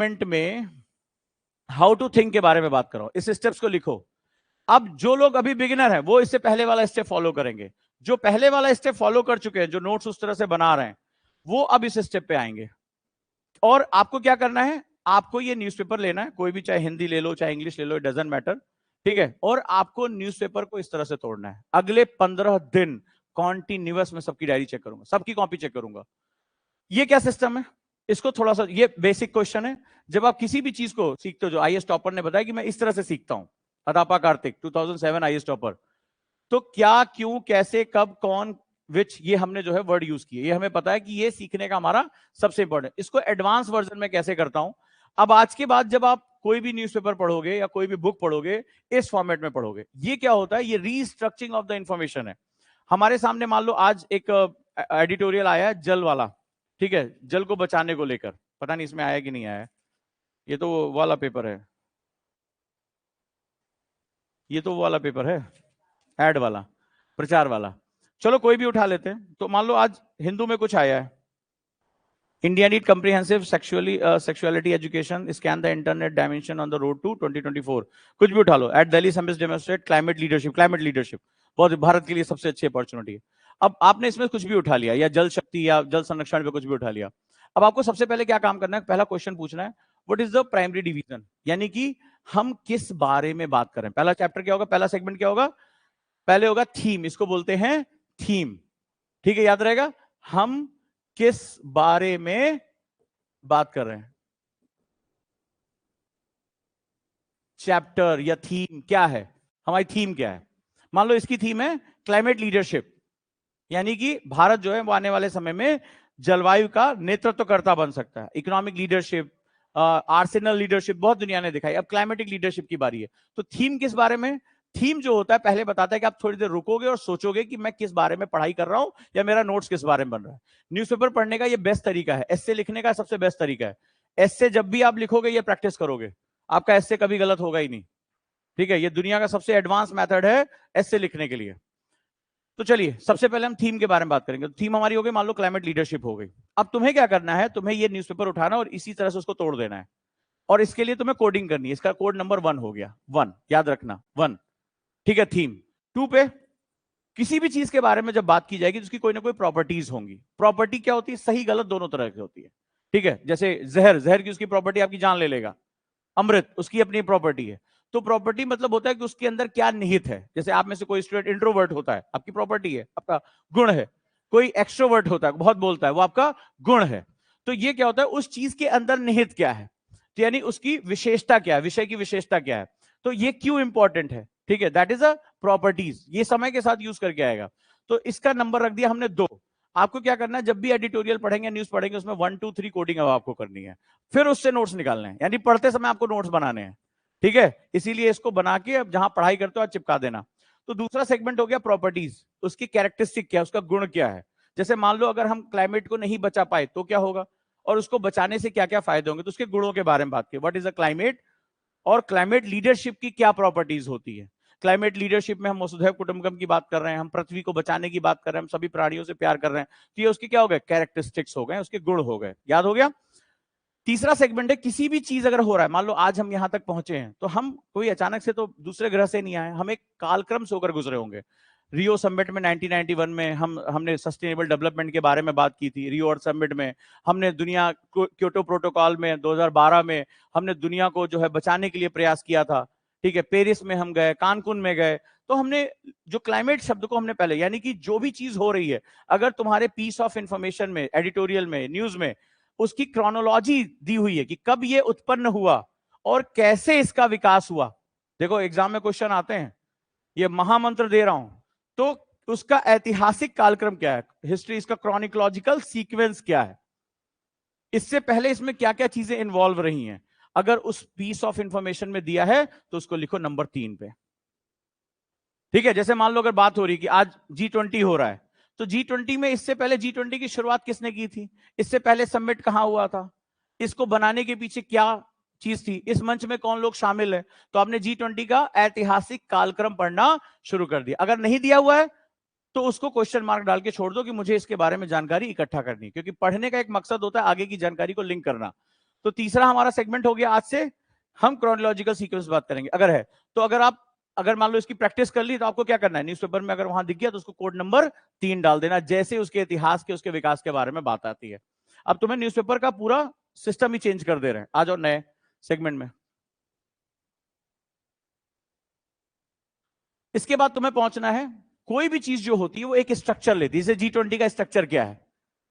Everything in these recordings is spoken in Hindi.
मिनट में हाउ टू थिंक के बारे में बात कर रहा हूं, इस स्टेप्स को लिखो। अब जो लोग अभी बिगिनर हैं वो इससे पहले वाला स्टेप फॉलो करेंगे, जो पहले वाला स्टेप फॉलो कर चुके हैं, जो नोट्स उस तरह से बना रहे हैं, वो अब इस स्टेप पे आएंगे। और आपको क्या करना है, आपको ये न्यूज़पेपर लेना है, कोई भी, चाहे हिंदी ले लो चाहे इंग्लिश ले लो, इट डजंट मैटर, ठीक है। और आपको न्यूज़पेपर को इस तरह से तोड़ना है। अगले 15 दिन कॉन्टिन्यूअस में सबकी डायरी चेक करूंगा, सबकी कॉपी चेक करूंगा। ये क्या सिस्टम है, इसको थोड़ा सा, ये बेसिक क्वेश्चन है। जब आप किसी भी चीज को सीखते हो, जो आईएएस टॉपर ने बताया कि मैं इस तरह से सीखता हूं, अदापा कार्तिक 2007 आईएएस टॉपर, तो क्या, क्यों, कैसे, कब, कौन, विच, ये हमने जो है वर्ड यूज किए, ये हमें पता है कि ये सीखने का हमारा सबसे इंपॉर्टेंट। इसको एडवांस वर्जन में कैसे करता हूं, अब आज के बाद जब आप कोई भी न्यूज़पेपर पढ़ोगे या कोई भी बुक पढ़ोगे, इस फॉर्मेट में पढ़ोगे। ये क्या होता है, ये रीस्ट्रक्चरिंग ऑफ द इंफॉर्मेशन है। हमारे सामने मान लो आज एक एडिटोरियल आया है जल वाला, ठीक है, जल को बचाने को लेकर, पता नहीं इसमें आया कि नहीं आया, ये तो वो वाला पेपर है, ये तो वो वाला पेपर है, एड वाला, प्रचार वाला। चलो कोई भी उठा लेते हैं। तो मान लो आज हिंदू में कुछ आया है, India need comprehensive sexuality education, scan the internet dimension on the road to 2024, कुछ भी उठा लो। At Delhi summit demonstrate climate leadership, climate leadership बहुत भारत के लिए सबसे अच्छी अपॉर्चुनिटी है। अब आपने इसमें कुछ भी उठा लिया, या जल शक्ति या जल संरक्षण पे कुछ भी उठा लिया। अब आपको सबसे पहले क्या काम करना है, पहला क्वेश्चन पूछना है, what is the primary division, यानी कि हम किस बारे में बात कर रहे हैं। पहला चैप्टर क्या होगा, पहला सेगमेंट क्या होगा, पहले होगा थीम, इसको बोलते हैं थीम, ठीक है, याद रहेगा, हम किस बारे में बात कर रहे हैं। चैप्टर या थीम क्या है, हमारी थीम क्या है। मान लो इसकी थीम है क्लाइमेट लीडरशिप, यानी कि भारत जो है वो आने वाले समय में जलवायु का नेतृत्वकर्ता बन सकता है। इकोनॉमिक लीडरशिप, आर्सेनल लीडरशिप बहुत दुनिया ने दिखाई, अब क्लाइमेटिक लीडरशिप की बारी है। तो थीम किस बारे में, थीम जो होता है पहले बताता है कि आप थोड़ी देर रुकोगे और सोचोगे कि मैं किस बारे में पढ़ाई कर रहा हूं, या मेरा नोट्स किस बारे में बन रहा है। न्यूज़पेपर पढ़ने का ये बेस्ट तरीका है, एस्से लिखने का सबसे बेस्ट तरीका है। एस्से जब भी आप लिखोगे ये प्रैक्टिस करोगे, आपका एस्से कभी गलत होगा ही नहीं, ठीक है। ये दुनिया का सबसे एडवांस मेथड है एस्से लिखने के लिए। तो चलिए सबसे पहले हम थीम के बारे में बात करेंगे। तो थीम हमारी हो गई, मान लो क्लाइमेट लीडरशिप हो गई। अब तुम्हें क्या करना है, तुम्हें ये न्यूज़पेपर उठाना और इसी तरह से उसको तोड़ देना है, और इसके लिए तुम्हें कोडिंग करनी है। इसका कोड नंबर 1 हो गया, 1 याद रखना, 1, ठीक है। थीम 2 पे किसी भी चीज के बारे में जब बात की जाएगी तो उसकी कोई ना कोई प्रॉपर्टीज होंगी। प्रॉपर्टी क्या होती है, सही गलत दोनों तरह की होती है, ठीक है। जैसे जहर, जहर की उसकी प्रॉपर्टी आपकी जान ले लेगा, अमृत उसकी अपनी प्रॉपर्टी है। तो प्रॉपर्टी मतलब होता है कि उसके अंदर क्या निहित है। जैसे आप में से कोई स्टूडेंट इंट्रोवर्ट होता है, आपकी प्रॉपर्टी है, आपका गुण है। कोई एक्सट्रोवर्ट होता है, बहुत बोलता है, वो आपका गुण है। तो ये क्या होता है, उस चीज के अंदर निहित क्या है, तो यानी उसकी विशेषता क्या है, विषय की विशेषता क्या है, तो ये क्यों इंपॉर्टेंट है, ठीक है, दैट इज अ प्रॉपर्टीज। ये समय के साथ यूज करके आएगा। तो इसका नंबर रख दिया हमने 2। आपको क्या करना है, जब भी एडिटोरियल पढ़ेंगे, न्यूज पढ़ेंगे, उसमें 1 2 3 कोडिंग अब आपको करनी है, फिर उससे नोट्स निकालने हैं, यानी पढ़ते समय आपको नोट्स बनाने हैं, ठीक है। इसीलिए इसको बना के अब जहां पढ़ाई करते हो आप चिपका देना। तो दूसरा सेगमेंट हो गया प्रॉपर्टीज, उसकी कैरेक्टरिस्टिक क्या है, उसका गुण क्या है। जैसे मान लो अगर हम क्लाइमेट को नहीं बचा पाए तो क्या होगा, और उसको बचाने से क्या क्या फायदे होंगे, तो उसके गुणों के बारे में बात की, व्हाट इज अ क्लाइमेट, और क्लाइमेट लीडरशिप की क्या प्रॉपर्टीज होती है। क्लाइमेट लीडरशिप में हम वसुधैव कुटुंबकम की बात कर रहे हैं, हम पृथ्वी को बचाने की बात कर रहे हैं, हम सभी प्राणियों से प्यार कर रहे हैं। तो ये उसके क्या हो गए, कैरेक्टरिस्टिक्स हो गए, उसके गुण हो गए, याद हो गया। तीसरा सेगमेंट है किसी भी चीज अगर हो रहा है, मान लो आज हम यहां तक पहुंचे हैं, तो हम कोई अचानक से तो दूसरे ग्रह से नहीं आए, हम एक कालक्रम से होकर गुजरे होंगे। रियो समिट में 1991 में हमने सस्टेनेबल डेवलपमेंट के बारे में बात की थी। रियो अर्थ समिट में हमने दुनिया, क्योटो प्रोटोकॉल में 2012 में हमने दुनिया को जो है बचाने के लिए प्रयास किया था, ठीक है। पेरिस में हम गए, कानकुन में गए। तो हमने जो क्लाइमेट शब्द को हमने पहले, यानी कि जो भी चीज हो रही है, अगर तुम्हारे पीस ऑफ इंफॉर्मेशन में, एडिटोरियल में, न्यूज में उसकी क्रोनोलॉजी दी हुई है कि कब ये उत्पन्न हुआ और कैसे इसका विकास हुआ। देखो एग्जाम में क्वेश्चन आते हैं, ये महामंत्र दे रहा हूं, तो उसका ऐतिहासिक कालक्रम क्या है, हिस्ट्री, इसका क्रॉनिकोलॉजिकल सीक्वेंस क्या है, इससे पहले इसमें क्या क्या चीजें इन्वॉल्व रही हैं। अगर उस पीस ऑफ इंफॉर्मेशन में दिया है तो उसको लिखो नंबर 3 पे, ठीक है। जैसे मान लो अगर बात हो रही कि आज G20 हो रहा है, तो G20 में इससे पहले G20 की शुरुआत किसने की थी, इससे पहले समिट कहां हुआ था, इसको बनाने के पीछे क्या चीज थी, इस मंच में कौन लोग शामिल है। तो आपने G20 का ऐतिहासिक कालक्रम पढ़ना शुरू कर दिया। अगर नहीं दिया हुआ है तो उसको क्वेश्चन मार्क डाल के छोड़ दो कि मुझे इसके बारे में जानकारी इकट्ठा करनी, क्योंकि पढ़ने का एक मकसद होता है आगे की जानकारी को लिंक करना। तो तीसरा हमारा सेगमेंट हो गया। आज से हम क्रोनोलॉजिकल सीक्वेंस बात करेंगे अगर है तो। अगर मान लो इसकी प्रैक्टिस कर ली तो आपको क्या करना है, न्यूज़पेपर में अगर वहां दिख गया तो उसको कोड नंबर 3 डाल देना, जैसे उसके इतिहास के उसके विकास के बारे में बात आती है। अब तुम्हें न्यूज़पेपर का पूरा सिस्टम ही चेंज कर दे रहे हैं। आ जाओ नए सेगमेंट में। इसके बाद तुम्हें पहुंचना है, कोई भी चीज जो होती है वो एक स्ट्रक्चर लेती है। जैसे G20 का स्ट्रक्चर क्या है,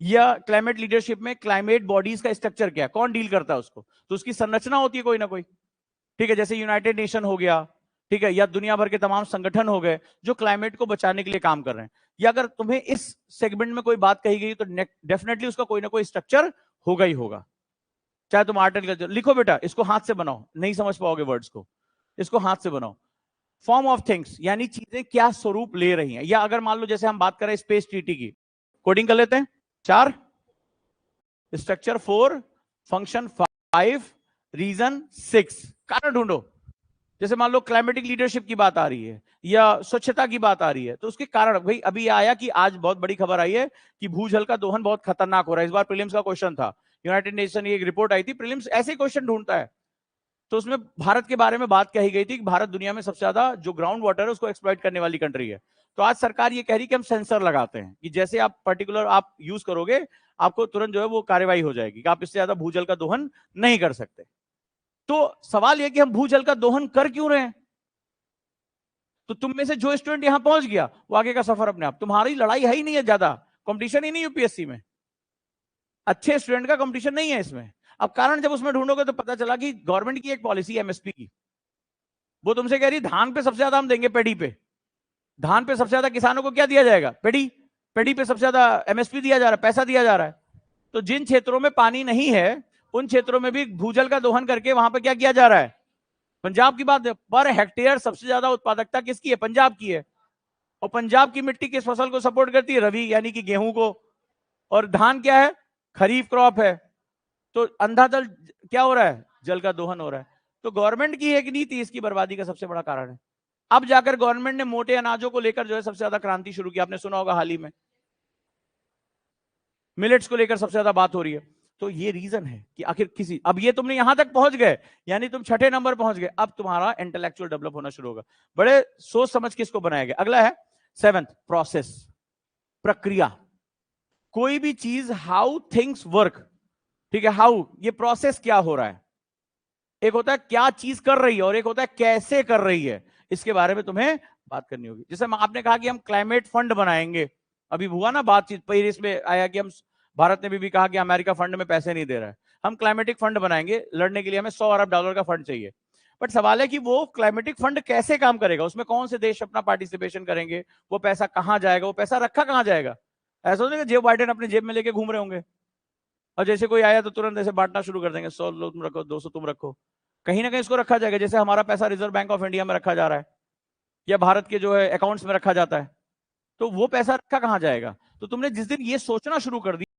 या क्लाइमेट लीडरशिप में क्लाइमेट बॉडीज का स्ट्रक्चर क्या है, कौन डील करता है उसको, तो उसकी संरचना होती है कोई ना कोई। ठीक है, जैसे यूनाइटेड नेशन हो गया, ठीक है, या दुनिया भर के तमाम संगठन हो गए जो क्लाइमेट को बचाने के लिए काम कर रहे हैं। या अगर तुम्हें इस सेगमेंट में कोई बात कही गई तो डेफिनेटली उसका कोई ना कोई स्ट्रक्चर होगा ही होगा। चाहे तुम आर्ट एंड कल्चर लिखो बेटा, इसको हाथ से बनाओ, नहीं समझ पाओगे वर्ड्स को, इसको हाथ से बनाओ। फॉर्म ऑफ थिंग्स यानी चीजें क्या स्वरूप ले रही हैं। या अगर मान लो जैसे हम बात करें स्पेस ट्रीटी की, कोडिंग कर लेते हैं। 4, स्ट्रक्चर 4, फंक्शन 5, रीजन 6, कारण ढूंढो। जैसे मान लो क्लाइमेटिक लीडरशिप की बात आ रही है या स्वच्छता की बात आ रही है, तो उसके कारण भाई अभी आया कि आज बहुत बड़ी खबर आई है कि भूजल का दोहन बहुत खतरनाक हो रहा है। इस बार प्रीलिम्स का क्वेश्चन था, यूनाइटेड नेशन की एक रिपोर्ट आई थी, प्रीलिम्स ऐसे क्वेश्चन ढूंढता है। तो उसमें भारत के बारे में बात कही गई थी कि भारत दुनिया में सबसे ज्यादा जो ग्राउंड वाटर है उसको एक्सप्लॉइट करने वाली कंट्री है। तो आज सरकार ये कह रही है कि हम सेंसर लगाते हैं कि जैसे आप पर्टिकुलर आप यूज करोगे आपको तुरंत जो है वो कार्यवाही हो जाएगी कि आप इससे ज्यादा भूजल का दोहन नहीं कर सकते। तो सवाल यह कि हम भूजल का दोहन कर क्यों रहे हैं। तो तुम में से जो स्टूडेंट यहां पहुंच गया वो आगे का सफर अपने आप, तुम्हारी लड़ाई है ही नहीं है, ज्यादा कंपटीशन ही नहीं यूपीएससी में, अच्छे स्टूडेंट का कंपटीशन नहीं है इसमें। अब कारण जब उसमें ढूंढोगे तो पता चला कि गवर्नमेंट की एक पॉलिसी है एमएसपी की, वो तुमसे कह रही धान पे सबसे ज्यादा हम देंगे, पेडी पे, धान पे सबसे ज्यादा किसानों को क्या दिया जाएगा, पेडी, पेडी पे सबसे ज्यादा एमएसपी दिया जा रहा है, पैसा दिया जा रहा है। तो जिन क्षेत्रों में पानी नहीं है उन क्षेत्रों में भी भूजल का दोहन करके वहां पर क्या किया जा रहा है। पंजाब की बात है, पर हेक्टेयर सबसे ज्यादा उत्पादकता किसकी है, पंजाब की है। और पंजाब की मिट्टी किस फसल को सपोर्ट करती है, रवि यानी कि गेहूं को। और धान क्या है, खरीफ क्रॉप है। तो अंधाधल क्या हो रहा है, जल का दोहन हो रहा है। तो गवर्नमेंट की एक नीति इसकी बर्बादी का सबसे बड़ा कारण है। अब जाकर गवर्नमेंट ने मोटे अनाजों को लेकर जो है सबसे ज्यादा क्रांति शुरू की, आपने सुना होगा हाल ही में मिलेट्स को लेकर सबसे ज्यादा बात हो रही है। तो ये रीजन है कि आखिर किसी, अब ये तुमने यहां तक पहुंच गए यानी तुम 6ठे नंबर पहुंच गए, अब तुम्हारा इंटेलेक्चुअल डेवलप होना शुरू होगा। बड़े सोच समझ के इसको बनाया गया। अगला है 7th, प्रोसेस, प्रक्रिया। कोई भी चीज, हाउ थिंग्स वर्क, ठीक है, हाउ, ये प्रोसेस क्या हो रहा है। एक होता है क्या चीज कर रही है और एक होता है कैसे कर रही है, इसके बारे में तुम्हें बात करनी होगी। जैसे आपने कहा कि हम क्लाइमेट फंड बनाएंगे, अभी हुआ ना बातचीत, पेरिस में आया कि हम, भारत ने भी कहा कि अमेरिका फंड में पैसे नहीं दे रहा है, हम क्लाइमेटिक फंड बनाएंगे, लड़ने के लिए हमें $100 अरब का फंड चाहिए। बट सवाल है कि वो क्लाइमेटिक फंड कैसे काम करेगा, उसमें कौन से देश अपना पार्टिसिपेशन करेंगे, वो पैसा कहां जाएगा, वो पैसा रखा कहां जाएगा। ऐसा नहीं कि जो बाइडेन अपने जेब में लेके घूम रहे होंगे और जैसे कोई आया तो तुरंत ऐसे बांटना शुरू कर देंगे, 100 तुम रखो, 200 तुम रखो। कहीं ना कहीं इसको रखा जाएगा, जैसे हमारा पैसा रिजर्व बैंक ऑफ इंडिया में रखा जा रहा है या भारत के जो है अकाउंट्स में रखा जाता है। तो वो पैसा रखा कहां जाएगा। तो तुमने जिस दिन ये सोचना शुरू कर दिया